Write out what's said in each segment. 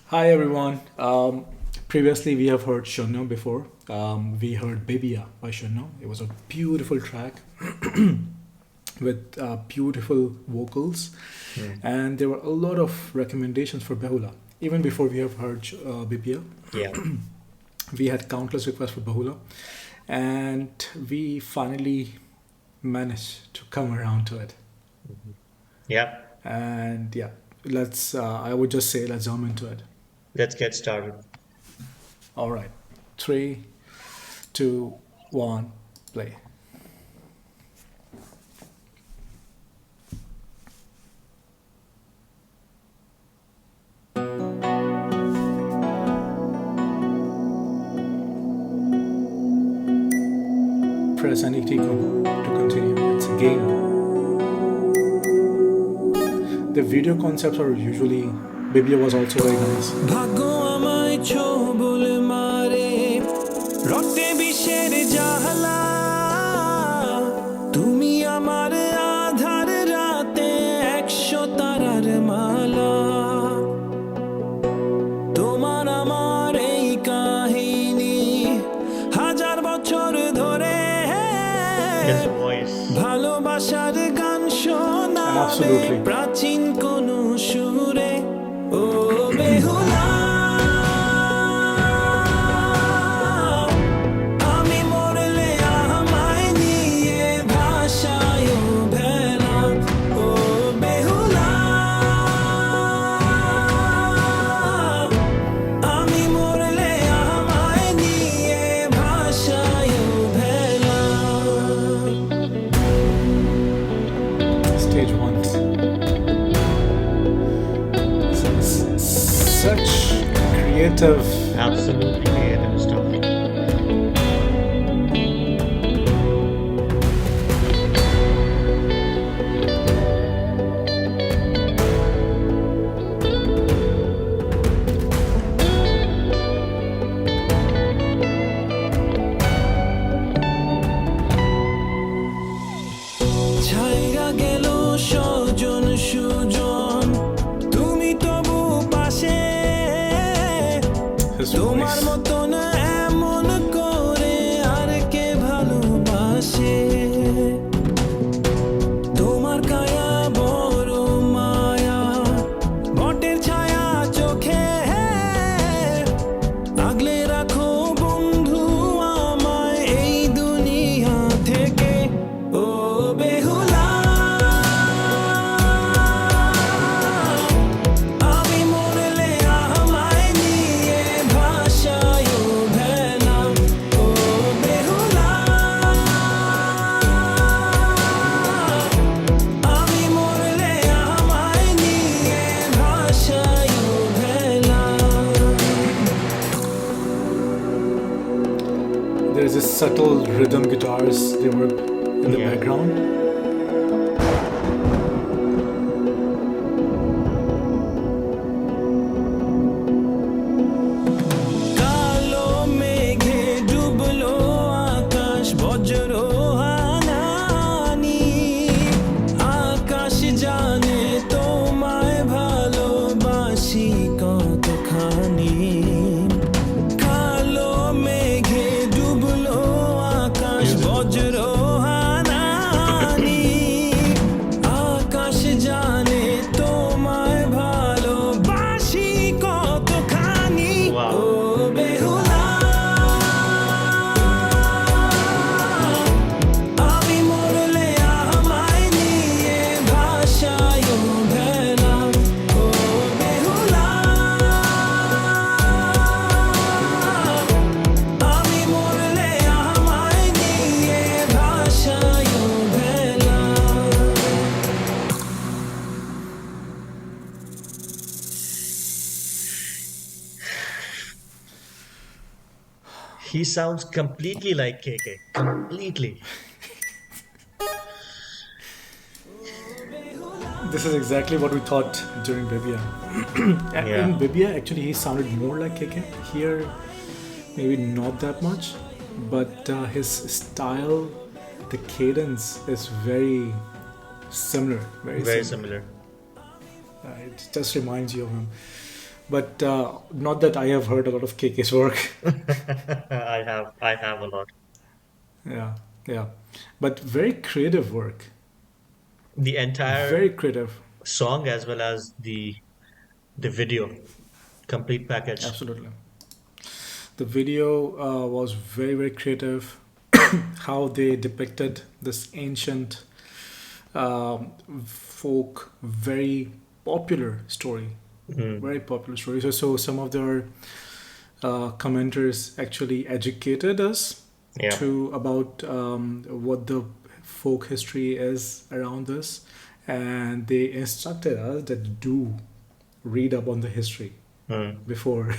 Hi everyone. Previously we have heard Shunno before. We heard Bibia by Shunno. It was a beautiful track with beautiful vocals, Mm. and there were a lot of recommendations for Behula. Even before we have heard Bibia, Yeah. we had countless requests for Behula, and we finally managed to come around to it. Mhm. Yeah. And yeah, let's. I would just say let's jump into it. Let's get started. All right, three, two, one, play. Press any key to continue. It's a game. The video concepts are usually. Bibia was also very nice. ভাগ্য আমায় ছোবল মারে রক্তে বিষের জাহলা তুমি আমার আধার রাতে 100 তারার মালা তোমার আমার এই কাহিনী হাজার বছর ধরে His voice. ভালোবাসার গান শোনাবে Absolutely. প্রাচীন কোন সুরে ও বেহুলা আমি মরলে আমায় নিয়ে ভাষায় ভেলা ও বেহুলা আমি মরলে আমায় নিয়ে ভাষায় ভেলা Stage one. Such creative. Absolutely creative stuff. ছাইরা গেল স্বজন সুজন তুমি তবু পাশে His তোমার voice. মতন এমন করে আর কে ভালোবাসে তোমার কায়া বড় মায়া বটের ছায়া চোখে আগলে রাখো বন্ধু আমায় এই দুনিয়া থেকে ও বেহুলা আমি মরলে আমায় নিয়ে ভাষায় ভেলা ও বেহুলা আমি মরলে আমায় নিয়ে ভাষায় ভেলা There's this subtle rhythm guitars they were in the Yeah. background. কালো মেঘে ডুবলো আকাশ বজ্র হানানি আকাশ জানে তোমায় ভালোবাসি কতখানি কালো মেঘে ডুবলো আকাশ বজ্র হানানি আকাশ জানে তোমায় ভালোবাসি কতখানি Wow. ও বেহুলা আমি মরলে আমায় নিয়ে ভাষায় ভেলা ও বেহুলা আমি মরলে আমায় নিয়ে ভাষায় ভেলা He sounds completely like KK. Completely. This is exactly what we thought during Bibia. Yeah. In Bibia, actually, he sounded more like KK. Here, maybe not that much, but his style, the cadence is very similar. Very Very similar. similar. It just reminds you of him. But not that I have heard a lot of KK's work. I have a lot. Yeah, yeah, but very creative work. The entire Very creative. song as well as the video, complete package. Absolutely. The video was very, very creative. How they depicted this ancient folk, very popular story. Mm. Very popular story. So some of their commenters actually educated us Yeah. to about what the folk history is around this, and they instructed us that do read up on the history Mm. before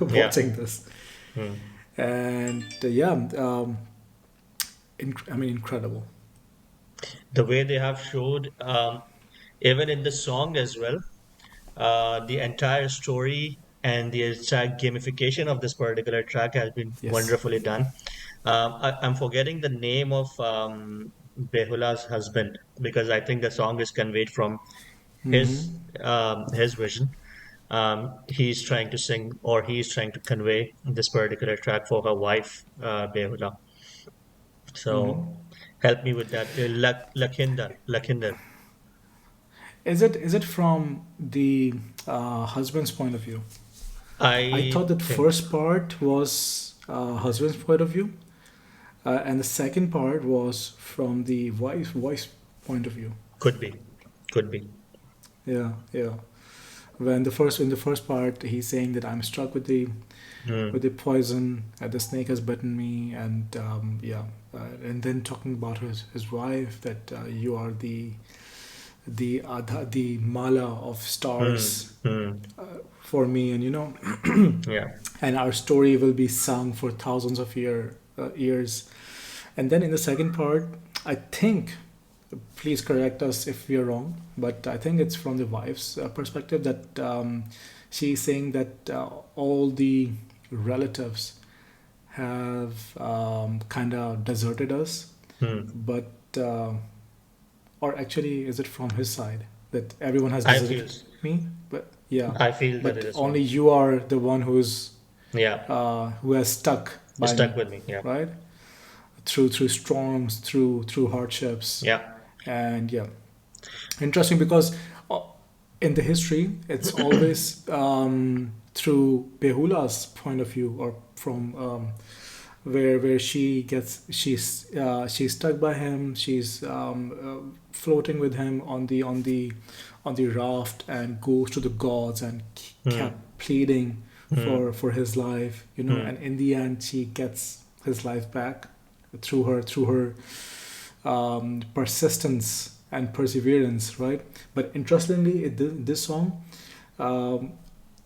Yeah. watching this. Mm. And yeah, I mean, incredible. The way they have showed, even in the song as well, the entire story and the entire gamification of this particular track has been Yes. wonderfully done. I'm forgetting the name of Behula's husband because I think the song is conveyed from Mm-hmm. his vision. He's trying to sing or he's trying to convey this particular track for her wife, Behula. Mm-hmm. So help me with that. Lakhinder. Is it from the husband's point of view? I I thought that think first part was husband's point of view, and the second part was from the wife's point of view. could be, could be. Yeah, yeah. When the first in the first part, he's saying that I'm struck with Mm, the poison, the snake has bitten me, and yeah, and then talking about his wife that you are the mala of mm, stars mm. for me, and Yeah, and our story will be sung for thousands of years. And then in the second part, I think, please correct us if we are wrong, but I think it's from the wife's perspective that she's saying that all the relatives have kind of deserted us, mm. but or actually, is it from his side that everyone has I deserted feel, me? But yeah, I feel that it but is only from. you are the one Yeah, who has stuck it's by stuck me, with me. Yeah, right? Through storms, through hardships, yeah. and yeah, interesting because uh, in the history, it's always through Behula's point of view, or from where she's stuck by him. She's floating with him on the raft, and goes to the gods and Mm, kept pleading mm, for his life, mm, and in the end she gets his life back through her persistence and perseverance, right? But interestingly, this song, um,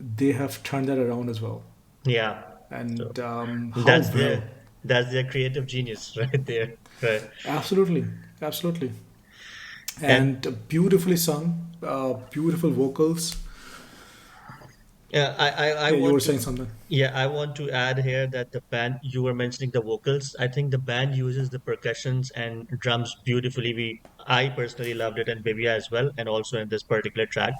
they have turned that around as well, yeah. and So how that's well. their creative genius right there. Right. Absolutely, absolutely, And and beautifully sung, beautiful vocals. yeah, I Yeah, you were want to. saying something. Yeah, I want to add here that the band, you were mentioning the vocals. I think the band uses the percussions and drums beautifully. I personally loved it and Bibia as well, and also in this particular track.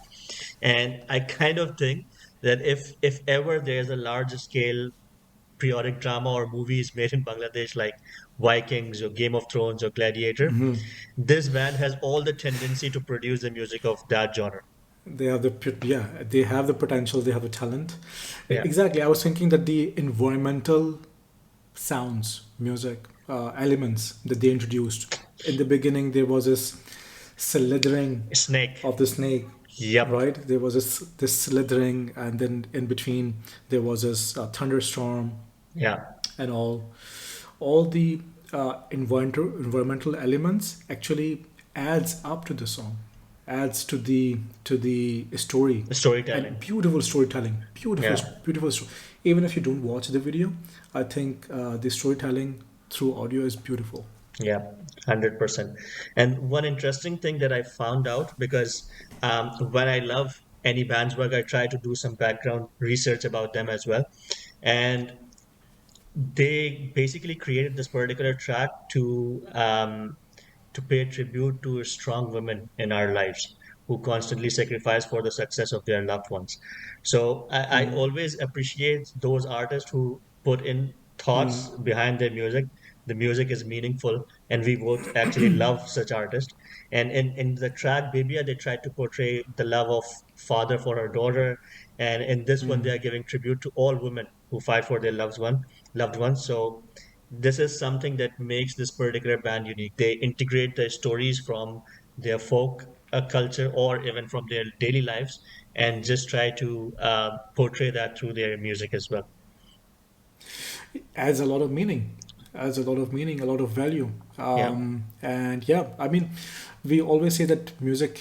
And I kind of think that if ever there's a large scale periodic drama or movies made in Bangladesh like Vikings or Game of Thrones or Gladiator, this band has all the tendency to produce the music of that genre. They have yeah, they have the potential, they have the talent. Yeah. Exactly, I was thinking that the environmental sounds, music, elements that they introduced in the beginning, there was this slithering Snake. of the snake, Yep. right? There was this slithering, and then in between there was this thunderstorm, Yeah. and all the environmental elements actually adds up to the song, adds to the story, and Storytelling. beautiful storytelling, beautiful, Yeah. beautiful story. Even if you don't watch the video, I think the storytelling through audio is beautiful. Yeah, 100%. And one interesting thing that I found out because when I love any band's work, I try to do some background research about them as well. And they basically created this particular track to pay tribute to strong women in our lives. who constantly sacrifice for the success of their loved ones. So I always appreciate those artists who put in thoughts behind their music. The music is meaningful, and we both actually love such artists. And in the track Babia, they tried to portray the love of father for her daughter, and in this one, they are giving tribute to all women who fight for their loved ones. So this is something that makes this particular band unique. They integrate the stories from their folk culture or even from their daily lives and just try to portray that through their music as well. Adds a lot of meaning, a lot of value. Yeah, And yeah, I mean, we always say that music,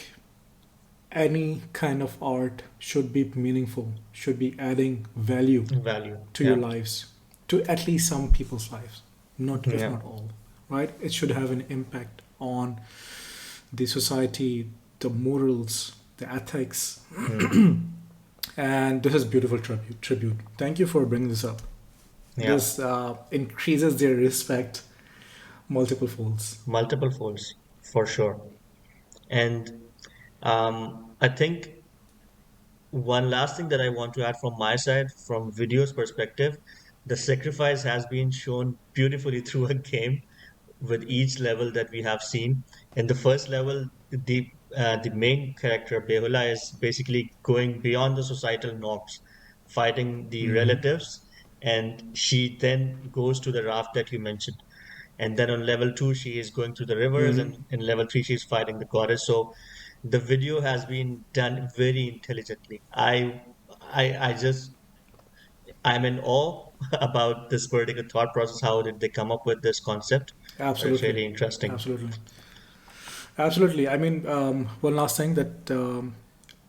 any kind of art, should be meaningful, should be adding value value. to your Yeah, lives, to at least some people's lives, not if yeah, not all, right? It should have an impact on the society, the morals, the ethics, mm, and this is beautiful tribute. Thank you for bringing this up. yeah. This increases their respect multiple folds. Multiple folds for sure. And I think one last thing that I want to add from my side, from video's perspective, the sacrifice has been shown beautifully through a game with each level that we have seen. In the first level, the main character Behula is basically going beyond the societal norms, fighting the relatives, and she then goes to the raft that you mentioned. And then on level two, she is going through the rivers, and in level three, she's fighting the goddess. So the video has been done very intelligently. I just I'm in awe about this particular thought process. How did they come up with this concept? It's Absolutely, really interesting. absolutely, absolutely. I mean, one last thing that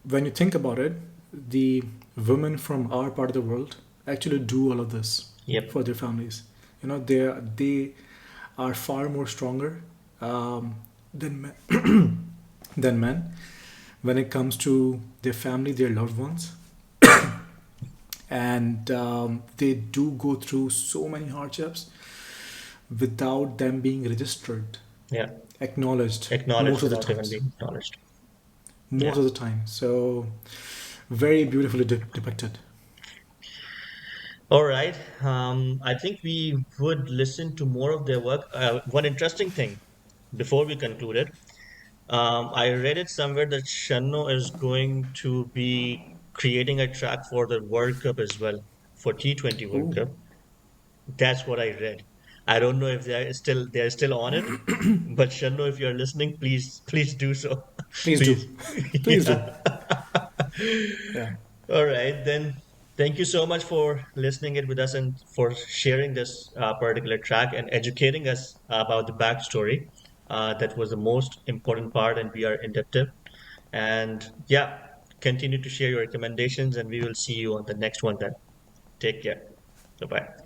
when you think about it, the women from our part of the world actually do all of this Yep. for their families. You know, they are far more stronger than than men when it comes to their family, their loved ones, and they do go through so many hardships without them being registered, Yeah. acknowledged Acknowledged most of the without even times, being acknowledged. most Yeah. of the time. So very beautifully depicted. All right. I think we would listen to more of their work. One interesting thing before we concluded, I read it somewhere that Shunno is going to be creating a track for the World Cup as well, for T20 World Oh, Cup. That's what I read. I don't know if they're still on it, but Shunno, if you're listening, please do so. please do, Please. please do. Yeah. Yeah, All right, then. Thank you so much for listening it with us and for sharing this particular track and educating us about the backstory. That was the most important part, and we are indebted. And yeah, continue to share your recommendations, and we will see you on the next one then. Take care. Bye bye.